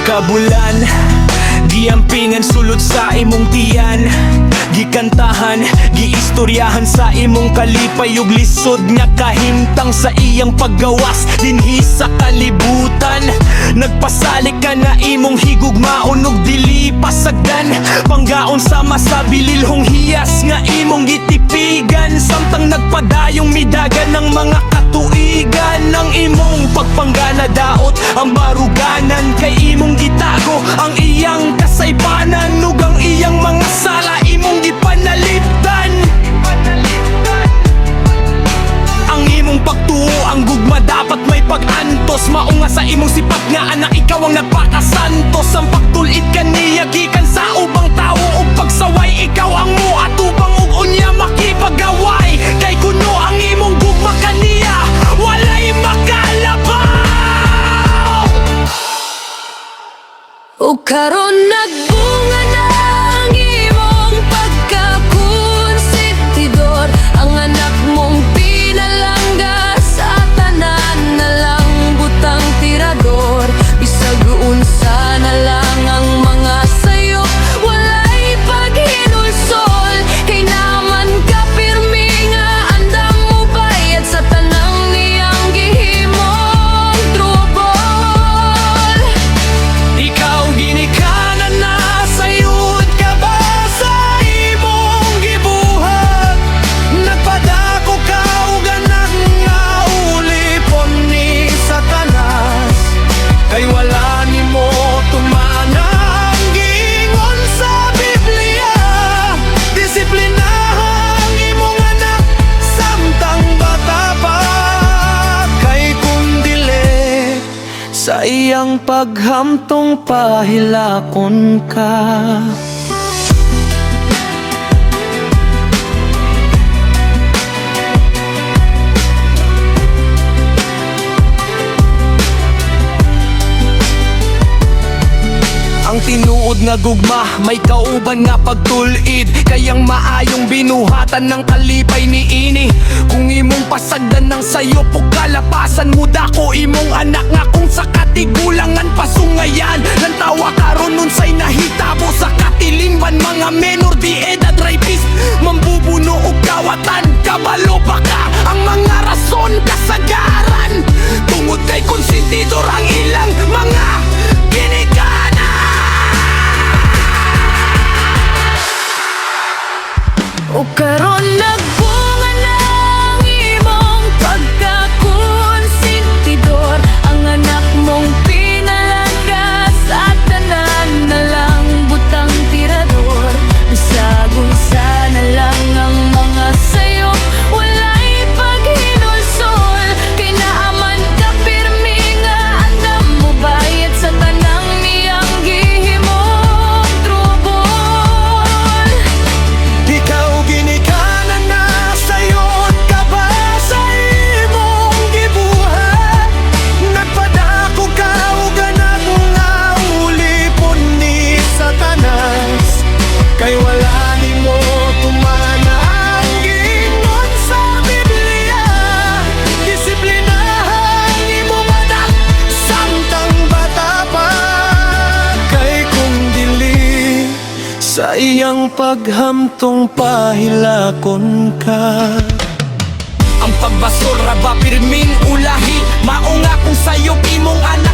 kabulan, giampingan sulod sa imong tiyan, gikantahan, giistoryahan sa imong kalipay ug lisod nga kahimtang sa iyang paggawas dinhi sa kalibutan. Nagpasalik ka na imong higugmaon ug dili pasagdan, panggaon sa masabililhong hiyas nga imong gitipigan. Samtang nagpadayong midagan ng mga katuigan, ang imong pagpanggana daot ang baruganan, kay imong gitago ang iyang kasaypanan ug ang iyang mga sala imong gipanalipdan. Ang imong pagtuo ang gugma dapat may pag-antos, maunga sa imong sipat nga anak ikaw ang nagpakasantos. Ang pagtulit kaniya gikan sa ubang tao ug pagsaway ikaw ang muatubang ug unya makipagaway, kay kuno ang imong gugma kaniya walay makalabaw. O karon nagbunga na ang imong pagkakonsentidor, ang anak mong pinalangga sa tanan na lang butang tirador. Bisag unsa na lang ang mga sayo, walay paghinulsol, kay naman ka pirmi nga andam mo bayad sa tanang niyang gihimong trubol. Ikaw ginikanan na sayod ka ba sa imong gibuhat, nagpadako ka ug anak nga ulipon ni Satanas, kay wala nimo tumana ang gingon sa Biblia. Disiplinahang imong anak samtang bata pa, kay kung dili sa iyang paghamtong pahilakon ka. Ang tinuod nga gugma may kauban nga pagtulid, kayang maayong binuhatan ng kalipay ni ini. Kung imong pasagdan ng sayop o kalapasan mo dako imong anak nga kung sa katigulangan pasungayan, nantawa karon nun say nahitabo sa katilimban, mga menor di edad rapist, mambubuno o kawatan, kabalo pa ka ang mga rason kasagaran, tungod kay konsentidor ang ilang mga ginikanan. O karon nagbunga na ang imong pagkakonsentidor, ang anak mong pinalangga sa tanan na lang butang tirador. Bisag unsa na lang ang mga sayo, walay paghinulsol, kay naaman ka pirmi nga andam mo bayad sa tanang niyang gihimong trubol. Ikaw ginikanan na sayod ka ba sa imong gibuhat, nagpadako ka ug anak nga ulipon ni Satanas, kay wala nimo tumana ang gingon sa Biblia. Disiplinahang imong anak samtang bata pa, kay kung dili sa iyang paghamtong pahilakon ka. Ang pagbasura ba pirming ulahi, maunga kung sayop imong anak